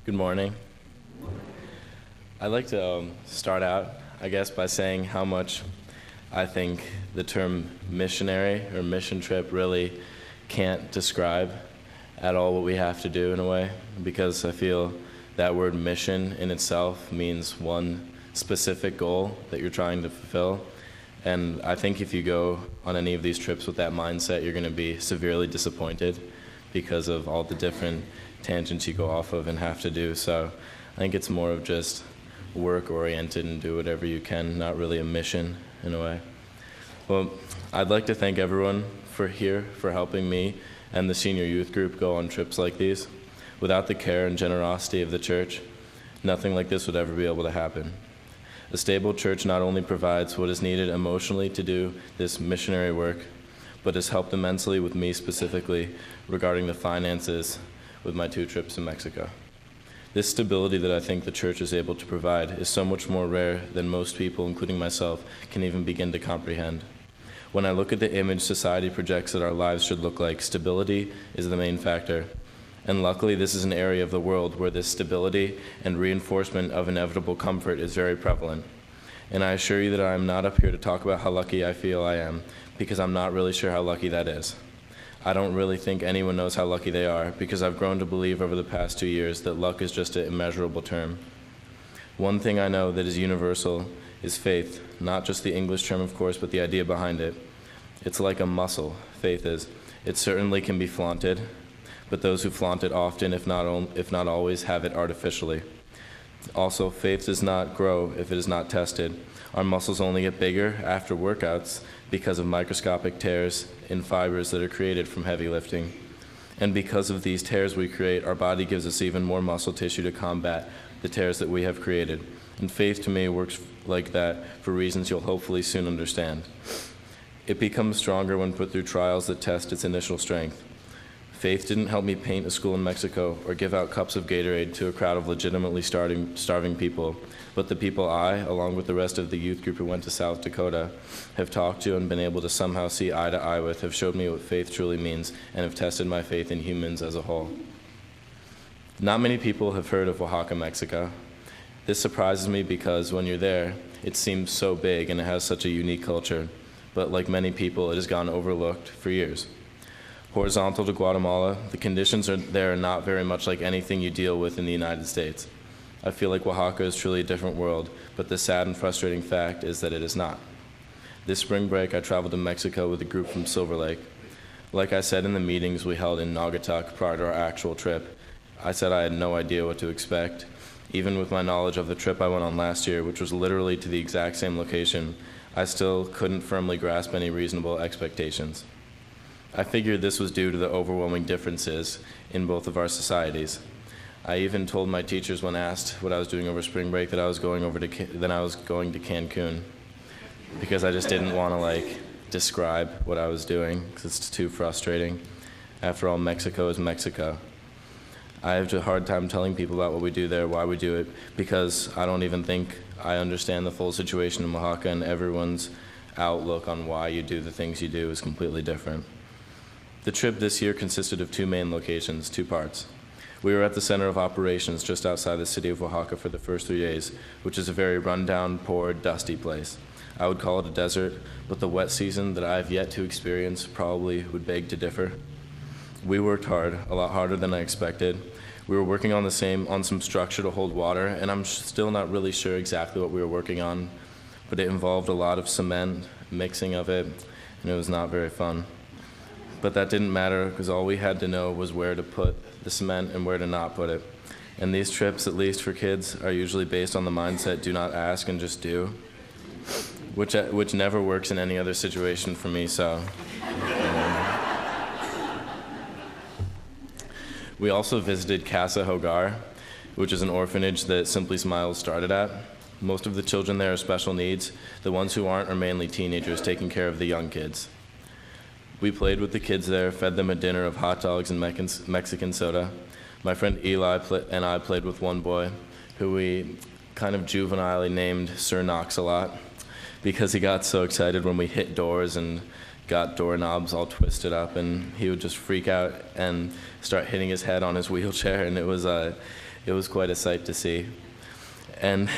Good morning. I'd like to start out, I guess, by saying how much I think the term missionary or mission trip really can't describe at all what we have to do in a way, because I feel that word mission in itself means one specific goal that you're trying to fulfill. And I think if you go on any of these trips with that mindset, you're going to be severely disappointed because of all the different tangents you go off of and have to do. So I think it's more of just work-oriented and do whatever you can, not really a mission in a way. Well, I'd like to thank everyone for helping me and the senior youth group go on trips like these. Without the care and generosity of the church, nothing like this would ever be able to happen. A stable church not only provides what is needed emotionally to do this missionary work, but has helped immensely with me specifically regarding the finances with my 2 trips to Mexico. This stability that I think the church is able to provide is so much more rare than most people, including myself, can even begin to comprehend. When I look at the image society projects that our lives should look like, stability is the main factor. And luckily, this is an area of the world where this stability and reinforcement of inevitable comfort is very prevalent. And I assure you that I am not up here to talk about how lucky I feel I am, because I'm not really sure how lucky that is. I don't really think anyone knows how lucky they are, because I've grown to believe over the past 2 years that luck is just an immeasurable term. One thing I know that is universal is faith, not just the English term, of course, but the idea behind it. It's like a muscle, faith is. It certainly can be flaunted, but those who flaunt it often, if not always, have it artificially. Also, faith does not grow if it is not tested. Our muscles only get bigger after workouts because of microscopic tears in fibers that are created from heavy lifting. And because of these tears we create, our body gives us even more muscle tissue to combat the tears that we have created. And faith to me works like that for reasons you'll hopefully soon understand. It becomes stronger when put through trials that test its initial strength. Faith didn't help me paint a school in Mexico or give out cups of Gatorade to a crowd of legitimately starving people, but the people I, along with the rest of the youth group who went to South Dakota, have talked to and been able to somehow see eye to eye with, have showed me what faith truly means and have tested my faith in humans as a whole. Not many people have heard of Oaxaca, Mexico. This surprises me because when you're there, it seems so big and it has such a unique culture, but like many people, it has gone overlooked for years. Horizontal to Guatemala, the conditions there are not very much like anything you deal with in the United States. I feel like Oaxaca is truly a different world, but the sad and frustrating fact is that it is not. This spring break, I traveled to Mexico with a group from Silver Lake. Like I said in the meetings we held in Naugatuck prior to our actual trip, I said I had no idea what to expect. Even with my knowledge of the trip I went on last year, which was literally to the exact same location, I still couldn't firmly grasp any reasonable expectations. I figured this was due to the overwhelming differences in both of our societies. I even told my teachers when asked what I was doing over spring break that I was going to Cancun, because I just didn't want to describe what I was doing because it's too frustrating. After all, Mexico is Mexico. I have a hard time telling people about what we do there, why we do it, because I don't even think I understand the full situation in Oaxaca, and everyone's outlook on why you do the things you do is completely different. The trip this year consisted of 2 main locations, 2 parts. We were at the center of operations just outside the city of Oaxaca for the first 3 days, which is a very rundown, poor, dusty place. I would call it a desert, but the wet season that I have yet to experience probably would beg to differ. We worked hard, a lot harder than I expected. We were working on some structure to hold water, and I'm still not really sure exactly what we were working on, but it involved a lot of cement, mixing of it, and it was not very fun. But that didn't matter because all we had to know was where to put the cement and where to not put it. And these trips, at least for kids, are usually based on the mindset, do not ask and just do, which never works in any other situation for me, so. We also visited Casa Hogar, which is an orphanage that Simply Smiles started at. Most of the children there are special needs. The ones who aren't are mainly teenagers taking care of the young kids. We played with the kids there, fed them a dinner of hot dogs and Mexican soda. My friend Eli and I played with one boy who we kind of juvenilely named Sir Knox-a-Lot because he got so excited when we hit doors and got doorknobs all twisted up, and he would just freak out and start hitting his head on his wheelchair, and it was quite a sight to see. And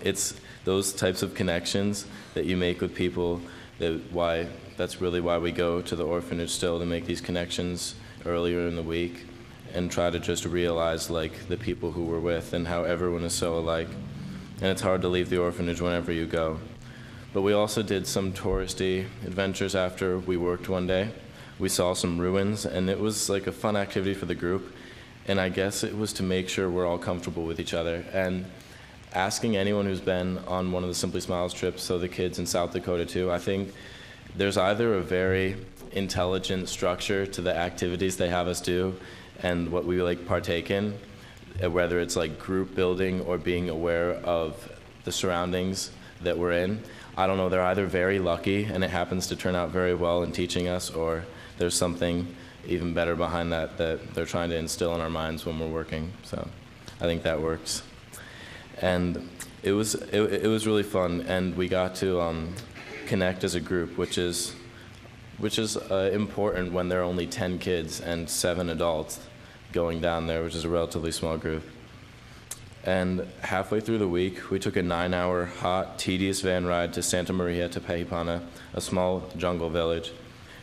it's those types of connections that you make with people that's really why we go to the orphanage still, to make these connections earlier in the week and try to just realize like the people who we're with and how everyone is so alike. And it's hard to leave the orphanage whenever you go. But we also did some touristy adventures after we worked one day. We saw some ruins, and it was like a fun activity for the group. And I guess it was to make sure we're all comfortable with each other. And asking anyone who's been on one of the Simply Smiles trips, so the kids in South Dakota too, I think there's either a very intelligent structure to the activities they have us do and what we like partake in, whether it's like group building or being aware of the surroundings that we're in. I don't know, they're either very lucky and it happens to turn out very well in teaching us, or there's something even better behind that they're trying to instill in our minds when we're working. So I think that works. And it was really fun, and we got to connect as a group, which is important when there are only 10 kids and 7 adults going down there, which is a relatively small group. And halfway through the week, we took a 9-hour, hot, tedious van ride to Santa Maria Tepehipana, a small jungle village.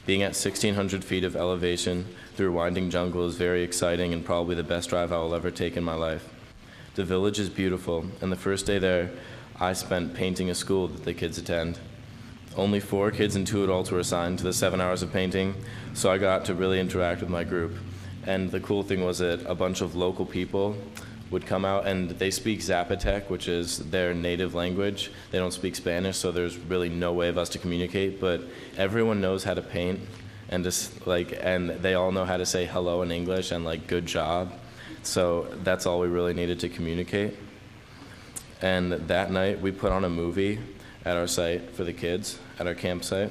Being at 1,600 feet of elevation through winding jungle is very exciting and probably the best drive I will ever take in my life. The village is beautiful, and the first day there, I spent painting a school that the kids attend. Only 4 kids and 2 adults were assigned to the 7 hours of painting, so I got to really interact with my group. And the cool thing was that a bunch of local people would come out, and they speak Zapotec, which is their native language. They don't speak Spanish, so there's really no way of us to communicate, but everyone knows how to paint, and and they all know how to say hello in English and like good job. So that's all we really needed to communicate. And that night we put on a movie at our site for the kids, at our campsite.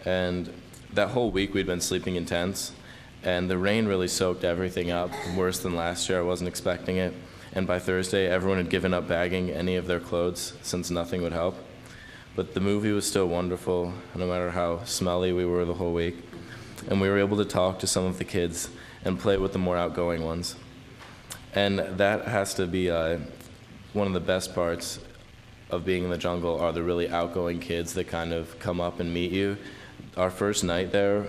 And that whole week we'd been sleeping in tents, and the rain really soaked everything up, worse than last year. I wasn't expecting it. And by Thursday, everyone had given up bagging any of their clothes since nothing would help. But the movie was still wonderful, no matter how smelly we were the whole week. And we were able to talk to some of the kids and play with the more outgoing ones. And that has to be one of the best parts of being in the jungle, are the really outgoing kids that kind of come up and meet you. Our first night there,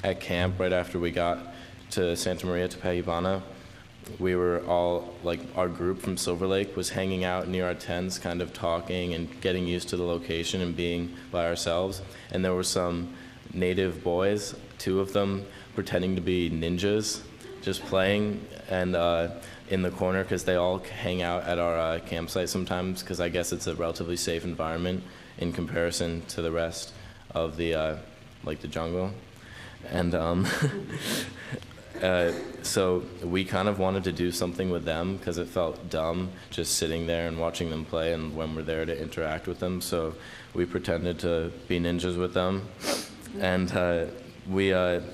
at camp, right after we got to Santa Maria Tepehipana, we were all, like, our group from Silver Lake was hanging out near our tents, kind of talking and getting used to the location and being by ourselves. And there were some native boys, 2 of them pretending to be ninjas, just playing and in the corner, because they all hang out at our campsite sometimes, because I guess it's a relatively safe environment in comparison to the rest of the the jungle. And so we kind of wanted to do something with them, because it felt dumb just sitting there and watching them play, and when we're there to interact with them. So we pretended to be ninjas with them, and we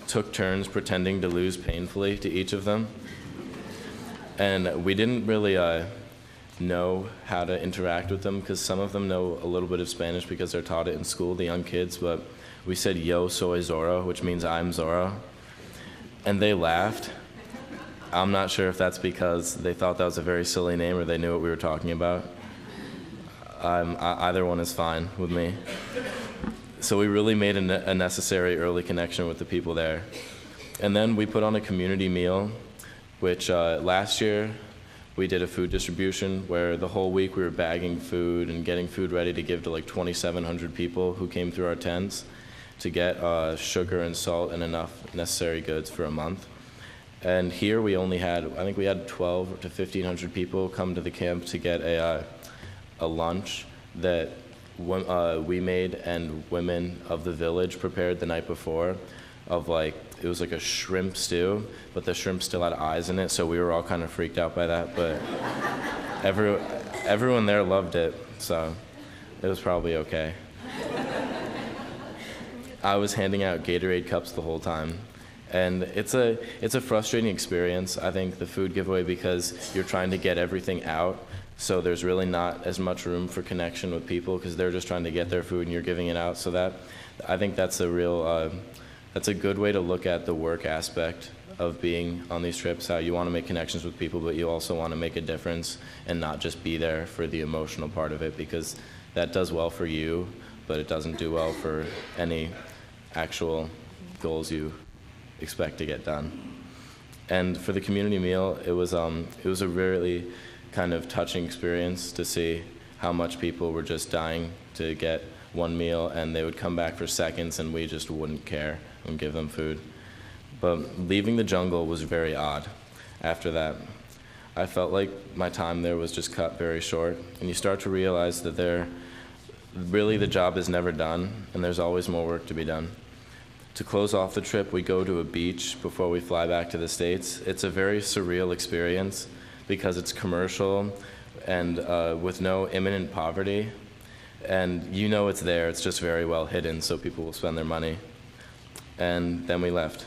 took turns pretending to lose painfully to each of them. And we didn't really know how to interact with them, because some of them know a little bit of Spanish because they're taught it in school, the young kids, but we said, "Yo soy Zorro," which means I'm Zorro. And they laughed. I'm not sure if that's because they thought that was a very silly name or they knew what we were talking about. Either one is fine with me. So we really made a necessary early connection with the people there. And then we put on a community meal, which last year we did a food distribution where the whole week we were bagging food and getting food ready to give to like 2,700 people who came through our tents to get sugar and salt and enough necessary goods for a month. And here we only had, I think we had 12 to 1,500 people come to the camp to get a lunch that we made and women of the village prepared the night before, of like, it was like a shrimp stew, but the shrimp still had eyes in it, so we were all kind of freaked out by that, but everyone there loved it, so it was probably okay. I was handing out Gatorade cups the whole time, and it's a frustrating experience, I think, the food giveaway, because you're trying to get everything out So there's really not as much room for connection with people because they're just trying to get their food and you're giving it out. So that, I think that's a real, that's a good way to look at the work aspect of being on these trips, how you want to make connections with people, but you also want to make a difference and not just be there for the emotional part of it, because that does well for you, but it doesn't do well for any actual goals you expect to get done. And for the community meal, it was a really kind of touching experience to see how much people were just dying to get one meal, and they would come back for seconds and we just wouldn't care and give them food. But leaving the jungle was very odd after that. I felt like my time there was just cut very short, and you start to realize that really the job is never done, and there's always more work to be done. To close off the trip, we go to a beach before we fly back to the States. It's a very surreal experience because it's commercial and with no imminent poverty, and you know it's there, it's just very well hidden, so people will spend their money. And then we left.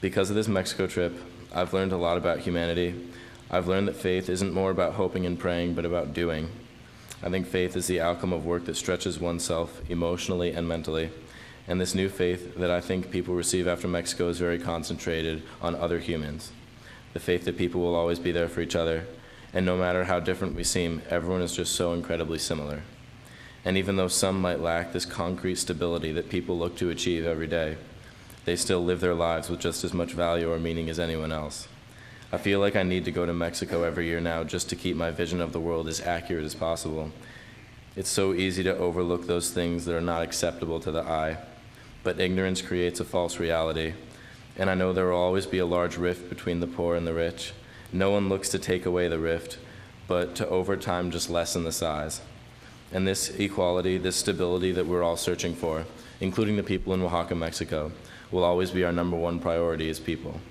Because of this Mexico trip, I've learned a lot about humanity. I've learned that faith isn't more about hoping and praying, but about doing. I think faith is the outcome of work that stretches oneself emotionally and mentally. And this new faith that I think people receive after Mexico is very concentrated on other humans. The faith that people will always be there for each other, and no matter how different we seem, everyone is just so incredibly similar. And even though some might lack this concrete stability that people look to achieve every day, they still live their lives with just as much value or meaning as anyone else. I feel like I need to go to Mexico every year now just to keep my vision of the world as accurate as possible. It's so easy to overlook those things that are not acceptable to the eye, but ignorance creates a false reality. And I know there will always be a large rift between the poor and the rich. No one looks to take away the rift, but to over time just lessen the size. And this equality, this stability that we're all searching for, including the people in Oaxaca, Mexico, will always be our #1 priority as people.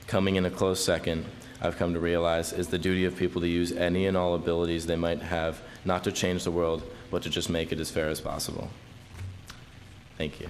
Coming in a close second, I've come to realize, is the duty of people to use any and all abilities they might have, not to change the world, but to just make it as fair as possible. Thank you.